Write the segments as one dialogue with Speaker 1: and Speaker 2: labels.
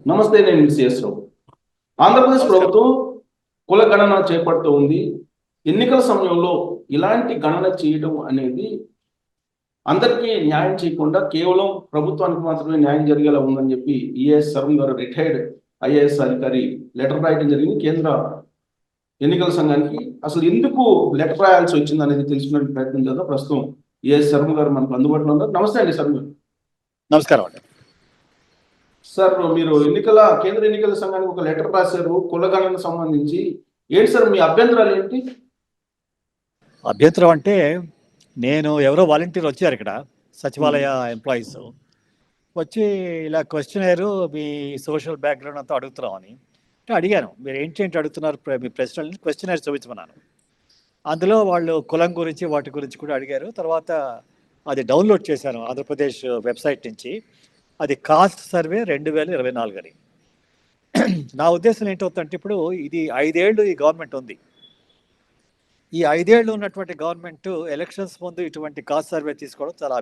Speaker 1: నమస్తే, నేను సిఎస్ రావు. ఆంధ్రప్రదేశ్
Speaker 2: నమస్కారం.
Speaker 1: ప్రభుత్వం కుల గణన చేపడుతూ ఉంది. ఎన్నికల సమయంలో ఇలాంటి గణన చేయడం అనేది అందరికీ న్యాయం చేయకుండా కేవలం ప్రభుత్వానికి మాత్రమే న్యాయం జరిగేలా ఉందని చెప్పి ఈఎస్ శర్మ గారు, రిటైర్డ్ ఐఏఎస్ అధికారి, లెటర్ రాయడం జరిగింది కేంద్ర ఎన్నికల సంఘానికి. అసలు ఎందుకు లెటర్ రాయాల్సి వచ్చింది అనేది తెలుసుకునే ప్రయత్నం చేద్దాం. ప్రస్తుతం ఈఎస్ శర్మ గారు మనకు అందుబాటులో ఉన్నారు. నమస్తే అండి శర్మ గారు.
Speaker 2: నమస్కారం అండి.
Speaker 1: సార్, మీరు కేంద్ర ఎన్నికల సంఘానికి ఒక లెటర్ రాశారు కులగణనకు సంబంధించి. ఏంటి సార్ మీ అభ్యంతరాలు ఏంటి?
Speaker 2: అభ్యంతరం అంటే నేను ఎవరో వాలంటీర్ వచ్చారు ఇక్కడ, సచివాలయ ఎంప్లాయీస్ వచ్చి ఇలా క్వశ్చనర్ మీ సోషల్ బ్యాక్గ్రౌండ్ అంతా అడుగుతున్నామని అంటే అడిగాను. మీరు ఏంటి అడుగుతున్నారు మీ ప్రశ్నలు క్వశ్చనర్ చూపించమన్నాను. అందులో వాళ్ళు కులం గురించి వాటి గురించి కూడా అడిగారు. తర్వాత అది డౌన్లోడ్ చేశాను ఆంధ్రప్రదేశ్ వెబ్సైట్ నుంచి. అది కాస్ట్ సర్వే 2024 అని. నా ఉద్దేశం ఏంటవుతుందంటే, ఇప్పుడు ఇది 5 ఏళ్ళు ఈ గవర్నమెంట్ ఉంది. ఈ 5 ఏళ్ళు ఉన్నటువంటి గవర్నమెంట్ ఎలక్షన్స్ ముందు ఇటువంటి కాస్ట్ సర్వే తీసుకోవడం చాలా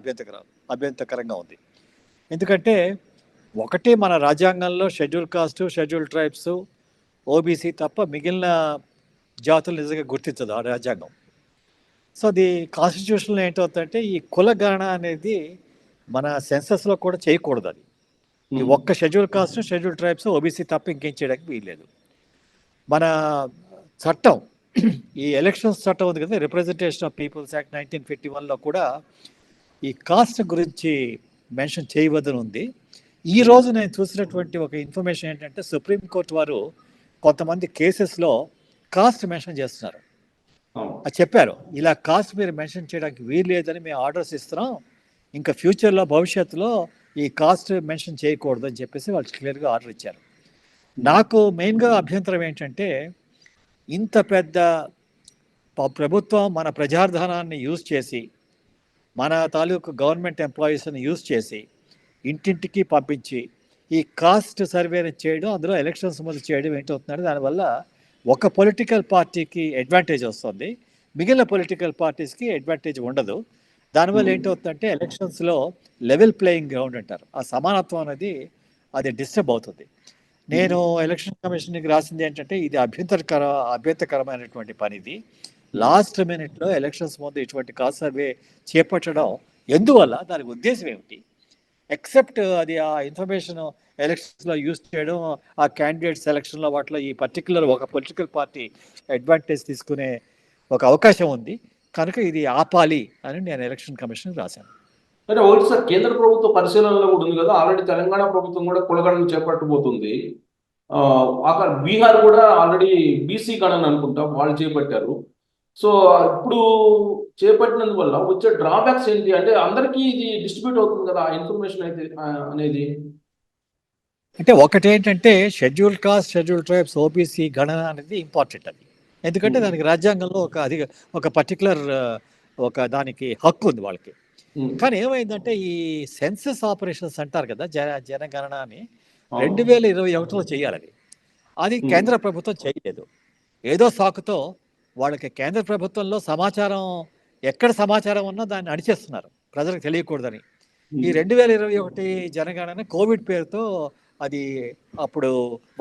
Speaker 2: అభ్యంతరకరంగా ఉంది. ఎందుకంటే ఒకటి, మన రాజ్యాంగంలో schedule caste, schedule tribes, OBC తప్ప మిగిలిన జాతులు నిజంగా గుర్తించదు ఆ రాజ్యాంగం. సో అది కాన్స్టిట్యూషన్లో ఏంటవుతుందంటే, ఈ కుల గణన అనేది మన సెన్సస్లో కూడా చేయకూడదు. అది ఈ ఒక్క schedule caste, schedule tribes, OBC తప్ప ఇంకేం చేయడానికి వీల్లేదు. మన చట్టం, ఈ ఎలక్షన్స్ చట్టం ఉంది కదా, రిప్రజెంటేషన్ ఆఫ్ పీపుల్స్ యాక్ట్ 1951లో కూడా ఈ కాస్ట్ గురించి మెన్షన్ చేయవద్దని ఉంది. ఈ రోజు నేను చూసినటువంటి ఒక ఇన్ఫర్మేషన్ ఏంటంటే, సుప్రీంకోర్టు వారు కొంతమంది కేసెస్లో కాస్ట్ మెన్షన్ చేస్తున్నారు. అది చెప్పారు, ఇలా కాస్ట్ మీరు మెన్షన్ చేయడానికి వీలు లేదని మేము ఆర్డర్స్ ఇస్తున్నాం, ఇంకా ఫ్యూచర్లో భవిష్యత్తులో ఈ కాస్ట్ మెన్షన్ చేయకూడదు అని చెప్పేసి వాళ్ళు క్లియర్గా ఆర్డర్ ఇచ్చారు. నాకు మెయిన్గా అభ్యంతరం ఏంటంటే, ఇంత పెద్ద ప్రభుత్వం మన ప్రజాధనాన్ని యూజ్ చేసి, మన తాలూకు గవర్నమెంట్ ఎంప్లాయీస్ని యూజ్ చేసి ఇంటింటికి పంపించి ఈ కాస్ట్ సర్వేని చేయడం, అందులో ఎలక్షన్స్ ముందు చేయడం ఏంటవుతున్నాడు. దానివల్ల ఒక పొలిటికల్ పార్టీకి అడ్వాంటేజ్ వస్తుంది, మిగిలిన పొలిటికల్ పార్టీస్కి అడ్వాంటేజ్ ఉండదు. దానివల్ల ఏంటవుతుందంటే, ఎలక్షన్స్లో లెవెల్ ప్లేయింగ్ గ్రౌండ్ అంటారు, ఆ సమానత్వం అనేది అది డిస్టర్బ్ అవుతుంది. నేను ఎలక్షన్ కమిషన్కి రాసింది ఏంటంటే, ఇది అభ్యంతరకరమైనటువంటి పని. ఇది లాస్ట్ మినిట్లో ఎలక్షన్స్ ముందు ఇటువంటి కాస్ట్ సర్వే చేపట్టడం ఎందువల్ల, దానికి ఉద్దేశం ఏమిటి? ఎక్సెప్ట్ అది ఆ ఇన్ఫర్మేషన్ ఎలక్షన్స్లో యూజ్ చేయడం, ఆ క్యాండిడేట్ సెలక్షన్లో వాటిలో ఈ పర్టికులర్ ఒక పొలిటికల్ పార్టీ అడ్వాంటేజ్ తీసుకునే ఒక అవకాశం ఉంది కనుక ఇది ఆపాలి అని నేను ఎలక్షన్ కమిషన్ రాశాను.
Speaker 1: అంటే ఒకటి సార్, కేంద్ర ప్రభుత్వ పరిశీలనలో కూడా ఉంది కదా, ఆల్రెడీ తెలంగాణ ప్రభుత్వం కూడా కులగణన చేపట్టబోతుంది. అక్కడ బీహార్ కూడా ఆల్రెడీ బీసీ గణన అనుకుంటా వాళ్ళు చేపట్టారు. సో ఇప్పుడు చేపట్టినందువల్ల వచ్చే డ్రాబ్యాక్స్ ఏంటి అంటే, అందరికీ ఇది డిస్ట్రిబ్యూట్ అవుతుంది కదా ఆ ఇన్ఫర్మేషన్ అయితే అనేది.
Speaker 2: అంటే ఒకటి ఏంటంటే, schedule caste, schedule tribes, OBC గణన అనేది ఇంపార్టెంట్. అది ఎందుకంటే దానికి రాజ్యాంగంలో ఒక పర్టికులర్ ఒక దానికి హక్కు ఉంది వాళ్ళకి. కానీ ఏమైందంటే, ఈ సెన్సస్ ఆపరేషన్స్ అంటారు కదా, జనగణన అని 2021లో చేయాలి. అది కేంద్ర ప్రభుత్వం చేయలేదు. ఏదో సాకుతో వాళ్ళకి కేంద్ర ప్రభుత్వంలో సమాచారం, ఎక్కడ సమాచారం ఉన్నా దాన్ని అడిచేస్తున్నారు ప్రజలకు తెలియకూడదని. ఈ 2021 జనగణన కోవిడ్ పేరుతో అది అప్పుడు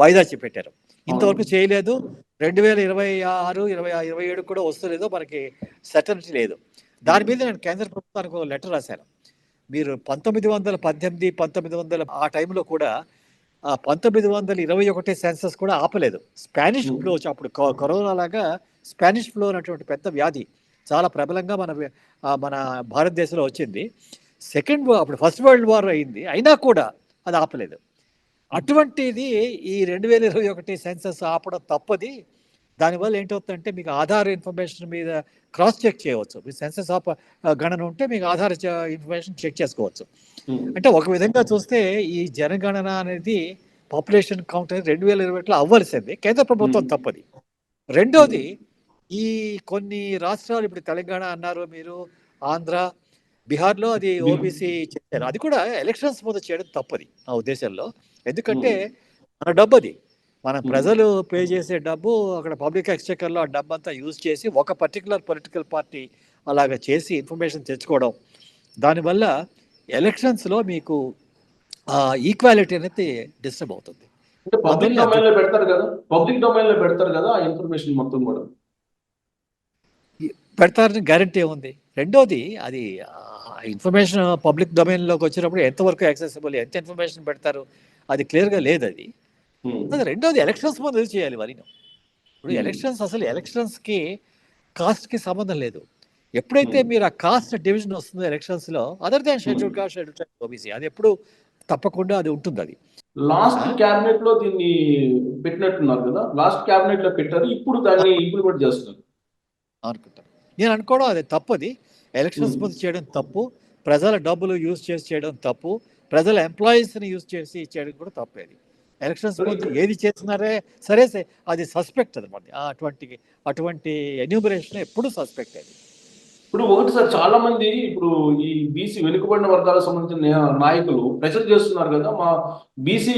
Speaker 2: వాయిదా పెట్టారు. ఇంతవరకు చేయలేదు. 2026, 27 కూడా వస్తలేదో మనకి సర్టనిటీ లేదు. దాని మీద నేను కేంద్ర ప్రభుత్వానికి ఒక లెటర్ రాశాను. మీరు 1918, 1900 ఆ టైంలో కూడా 1921 సెన్సస్ కూడా ఆపలేదు. స్పానిష్ ఫ్లో అప్పుడు కరోనా లాగా స్పానిష్ ఫ్లో అనేటువంటి పెద్ద వ్యాధి చాలా ప్రబలంగా మన భారతదేశంలో వచ్చింది. అప్పుడు ఫస్ట్ వరల్డ్ వార్ అయింది, అయినా కూడా అది ఆపలేదు. అటువంటిది ఈ 2021 సెన్సస్ ఆపడం తప్పది. దానివల్ల ఏంటవుతుందంటే, మీకు ఆధార్ ఇన్ఫర్మేషన్ మీద క్రాస్ చెక్ చేయవచ్చు. మీ సెన్సస్ గణన ఉంటే మీకు ఆధార్ ఇన్ఫర్మేషన్ చెక్ చేసుకోవచ్చు. అంటే ఒక విధంగా చూస్తే ఈ జనగణన అనేది పాపులేషన్ కౌంట్ అనేది 2021లో అవ్వాల్సింది, కేంద్ర ప్రభుత్వం తప్పది. రెండోది, ఈ కొన్ని రాష్ట్రాలు, ఇప్పుడు తెలంగాణ అన్నారు మీరు, ఆంధ్ర, బీహార్లో అది ఓబీసీ చేశారు. అది కూడా ఎలక్షన్స్ ముందు చేయడం తప్పది నా ఉద్దేశంలో. ఎందుకంటే మన డబ్బు అది, మన ప్రజలు పే చేసే డబ్బు, అక్కడ పబ్లిక్ ఎక్స్చెకర్లో ఆ డబ్బు అంతా యూజ్ చేసి ఒక పర్టికులర్ పొలిటికల్ పార్టీ అలాగ చేసి ఇన్ఫర్మేషన్ తెచ్చుకోవడం. దానివల్ల ఎలక్షన్స్లో మీకు ఆ ఈక్వాలిటీ అనేది డిస్టర్బ్ అవుతుంది.
Speaker 1: అంటే పబ్లిక్
Speaker 2: అందువల్ల
Speaker 1: డొమైన్ లో పెడతారు కదా, పబ్లిక్ డొమైన్ లో పెడతారు కదా ఆ ఇన్ఫర్మేషన్ మొత్తం కూడా.
Speaker 2: పెడతారని గ్యారంటీ ఉంది. రెండోది అది ఇన్ఫర్మేషన్ పబ్లిక్ డొమైన్లోకి వచ్చినప్పుడు ఎంతవరకు యాక్సెసిబుల్, ఎంత ఇన్ఫర్మేషన్ పెడతారు, అది క్లియర్గా లేదు అది.
Speaker 1: ఉమ్,
Speaker 2: అది రెండోది ఎలక్షన్స్ ముందు చేయాలి మరి. ఇప్పుడు
Speaker 1: ఉమ్,
Speaker 2: ఎలక్షన్స్, అసలు ఎలక్షన్స్కి కాస్ట్కి సంబంధం లేదు. ఎప్పుడైతే
Speaker 1: ఉమ్.
Speaker 2: మీరు ఆ కాస్ట్ డివిజన్ వస్తుందో ఎలక్షన్స్లో, other than schedule caste, schedule tribe, OBC, అది ఎప్పుడు తప్పకుండా అది ఉంటుంది అది.
Speaker 1: లాస్ట్
Speaker 2: ఆ?
Speaker 1: క్యాబినెట్ లో దీన్ని పెట్టినట్టున్నారు కదా, లాస్ట్ క్యాబినెట్ లో పెట్టారు, ఇప్పుడు దాన్ని ఇంప్లిమెంట్ చేస్తున్నారు.
Speaker 2: అనుకుంటాను. నేను అనుకోవడం అది తప్పది. ఎలక్షన్స్
Speaker 1: ఉమ్.
Speaker 2: ముందు చేయడం తప్పు. ప్రజల డబ్బులు యూజ్ చేసి చేయడం తప్పు. ప్రజల ఎంప్లాయీస్ని యూజ్ చేసి చేయడం కూడా తప్పేది. ఎలక్షన్స్
Speaker 1: మరి
Speaker 2: ముందు ఏది చేస్తున్నారే సరే అది సస్పెక్ట్ అనమాట. అటువంటి అటువంటి ఎన్యూమరేషన్ ఎప్పుడు సస్పెక్ట్ అది.
Speaker 1: ఇప్పుడు ఒకటి సార్, చాలా మంది ఇప్పుడు ఈ బీసీ వెనుకబడిన వర్గాలకు సంబంధించిన నాయకులు ప్రెషర్ చేస్తున్నారు కదా, మా బీసీ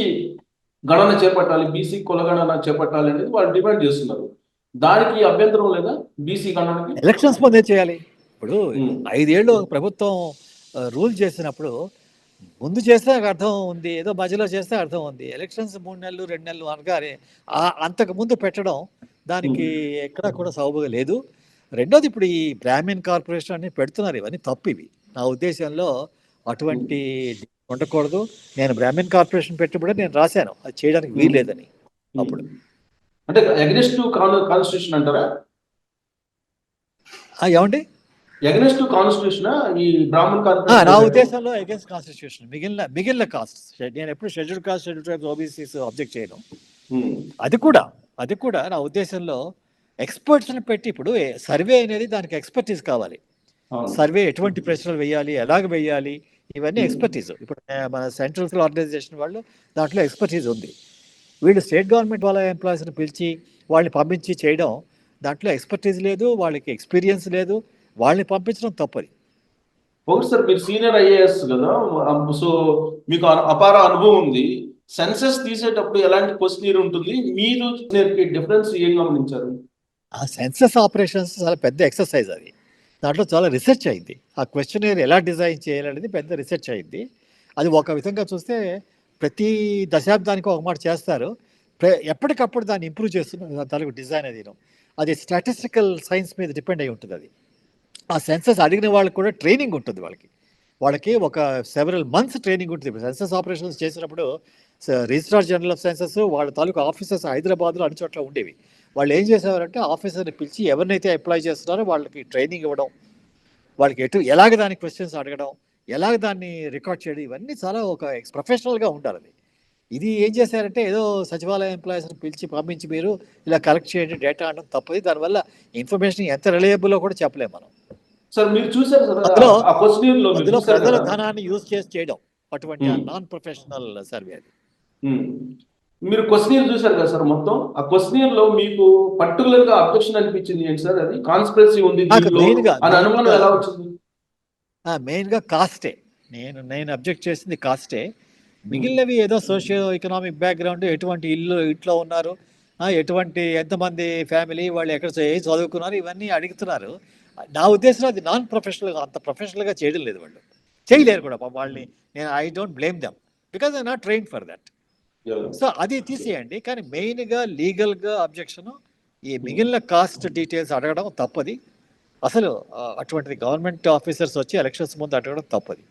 Speaker 1: గణన చేపట్టాలి, బీసీ కులగణన చేపట్టాలి అనేది వాళ్ళు డిమాండ్ చేస్తున్నారు. దానికి అభ్యంతరం లేదా బీసీ గణనకి?
Speaker 2: ఎలక్షన్స్ ముందే చేయాలి. ఇప్పుడు
Speaker 1: ఉమ్,
Speaker 2: 5 ఏళ్ళు ఒక ప్రభుత్వం రూల్ చేసినప్పుడు ముందు చేస్తే నాకు అర్థం ఉంది, ఏదో మధ్యలో చేస్తే అర్థం ఉంది. ఎలక్షన్స్ 3 నెలలు 2 నెలలు అనగానే అంతకు ముందు పెట్టడం
Speaker 1: ఉమ్,
Speaker 2: దానికి ఎక్కడా కూడా సబబుగా లేదు. రెండోది, ఇప్పుడు ఈ బ్రాహ్మిన్ కార్పొరేషన్ అన్ని పెడుతున్నారు, ఇవన్నీ తప్పు ఇవి. నా ఉద్దేశంలో
Speaker 1: ఉమ్,
Speaker 2: అటువంటి ఉండకూడదు. నేను బ్రాహ్మిన్ కార్పొరేషన్ పెట్టినప్పుడే నేను రాశాను అది చేయడానికి
Speaker 1: ఉమ్,
Speaker 2: వీల్లేదని
Speaker 1: ఉమ్.
Speaker 2: అప్పుడు.
Speaker 1: అంటే అగ్నెస్ట్ కాన్స్టిట్యూషన్ అంటారా?
Speaker 2: ఏమండి?
Speaker 1: అగ్నెస్ట్ కాన్స్టిట్యూషన్ ఈ బ్రాహ్మణ్
Speaker 2: నా
Speaker 1: కార్పొరేషన్?
Speaker 2: ఉద్దేశంలో అగేన్స్ట్ కాన్స్టిట్యూషన్. మిగిలిన కాస్ట్, నేను ఎప్పుడు schedule caste, schedule tribes, OBCs object చేయను. అది కూడా నా ఉద్దేశంలో ఎక్స్పర్ట్స్ని పెట్టి, ఇప్పుడు సర్వే అనేది దానికి ఎక్స్పర్టీస్ కావాలి. సర్వే ఎటువంటి ప్రశ్నలు వేయాలి, ఎలాగ వేయాలి, ఇవన్నీ ఎక్స్పర్టీస్. ఇప్పుడు మన సెంట్రల్ ఆర్గనైజేషన్ వాళ్ళు దాంట్లో ఎక్స్పర్టీస్ ఉంది. వీళ్ళు స్టేట్ గవర్నమెంట్ వాళ్ళ ఎంప్లాయీస్ని పిలిచి వాళ్ళని పంపించి చేయడం, దాంట్లో ఎక్స్పర్టీస్ లేదు, వాళ్ళకి ఎక్స్పీరియన్స్ లేదు, వాళ్ళని పంపించడం తప్పది.
Speaker 1: ఒకటి సార్, మీరు సీనియర్ ఐఏఎస్ కదా, సో మీకు అపార అనుభవం ఉంది. సెన్సెస్ తీసేటప్పుడు ఎలాంటి క్వశ్చనీర్ ఉంటుంది, మీరు డిఫరెన్స్ ఏం గమనించారు?
Speaker 2: ఆ సెన్సస్ ఆపరేషన్స్ చాలా పెద్ద ఎక్సర్సైజ్ అది. దాంట్లో చాలా రీసెర్చ్ అయింది. ఆ క్వశ్చనర్ ఎలా డిజైన్ చేయాలనేది పెద్ద రీసెర్చ్ అయింది. అది ఒక విధంగా చూస్తే ప్రతి దశాబ్దానికి ఒక మాట చేస్తారు. ఎప్పటికప్పుడు దాన్ని ఇంప్రూవ్ చేస్తున్నారు, దానికి డిజైన్ అది స్టాటిస్టికల్ సైన్స్ మీద డిపెండ్ అయి ఉంటుంది అది. ఆ సెన్సస్ అడిగిన వాళ్ళకి కూడా ట్రైనింగ్ ఉంటుంది. వాళ్ళకి ఒక సెవెరల్ మంత్స్ ట్రైనింగ్ ఉంటుంది. సెన్సస్ ఆపరేషన్స్ చేసినప్పుడు రిజిస్ట్రార్ జనరల్ ఆఫ్ సెన్సస్ వాళ్ళ తాలూకు ఆఫీసర్స్ హైదరాబాద్లో అన్ని చోట్ల ఉండేవి. వాళ్ళు ఏం చేసేవారంటే ఆఫీసర్ని పిలిచి ఎవరినైతే అప్లై చేస్తున్నారో వాళ్ళకి ట్రైనింగ్ ఇవ్వడం, వాళ్ళకి ఎలాగ దాని క్వశ్చన్స్ అడగడం, ఎలాగ దాన్ని రికార్డ్ చేయడం, ఇవన్నీ చాలా ఒక ప్రొఫెషనల్గా ఉండాలి అది. ఇది ఏం చేశారంటే ఏదో సచివాలయ ఎంప్లాయీస్ని పిలిచి పంపించి మీరు ఇలా కలెక్ట్ చేయండి డేటా అనడం తప్పది. దానివల్ల ఇన్ఫర్మేషన్ ఎంత రిలయబుల్లో కూడా చెప్పలేము మనం.
Speaker 1: సార్ మీరు చూసారు సార్
Speaker 2: అందులో
Speaker 1: ఆ క్వశ్చనీర్ లో, మీరు
Speaker 2: అందులో
Speaker 1: చూసారు
Speaker 2: ప్రజల
Speaker 1: కదా.
Speaker 2: ధనాన్ని యూజ్ చేసి చేయడం అటువంటి నాన్ ప్రొఫెషనల్ సర్వే అది.
Speaker 1: ఉమ్. మీరు క్వశ్చనీర్ చూసారు కదా సార్, మొత్తం ఆ క్వశ్చనీర్ లో మీకు పర్టికులర్ గా అబ్జెక్షన్ అనిపించింది ఏంటి సార్? అది కాన్స్పిరసీ ఉంది
Speaker 2: నాకు
Speaker 1: దీనిలో అని అనుమానం ఎలా వచ్చింది?
Speaker 2: మెయిన్గా కాస్టే. నేను అబ్జెక్ట్ చేసింది కాస్టే.
Speaker 1: ఉమ్,
Speaker 2: మిగిలినవి ఏదో సోషియో ఎకనామిక్ బ్యాక్గ్రౌండ్, ఎటువంటి ఇంట్లో ఉన్నారు, ఎటువంటి ఎంతమంది ఫ్యామిలీ, వాళ్ళు ఎక్కడ చదువుకున్నారు, ఇవన్నీ అడుగుతున్నారు. నా ఉద్దేశంలో అది నాన్ ప్రొఫెషనల్గా, అంత ప్రొఫెషనల్గా చేయడం లేదు. వాళ్ళు చేయలేరు కూడా వాళ్ళని. I don't blame them, because I not train for that.
Speaker 1: yeah.
Speaker 2: So అది తీసేయండి. కానీ మెయిన్గా లీగల్గా అబ్జెక్షన్, ఈ మిగిలిన కాస్ట్ డీటెయిల్స్ అడగడం తప్పది. అసలు అటువంటిది గవర్నమెంట్ ఆఫీసర్స్ వచ్చి ఎలక్షన్స్ ముందు అడగడం తప్పది.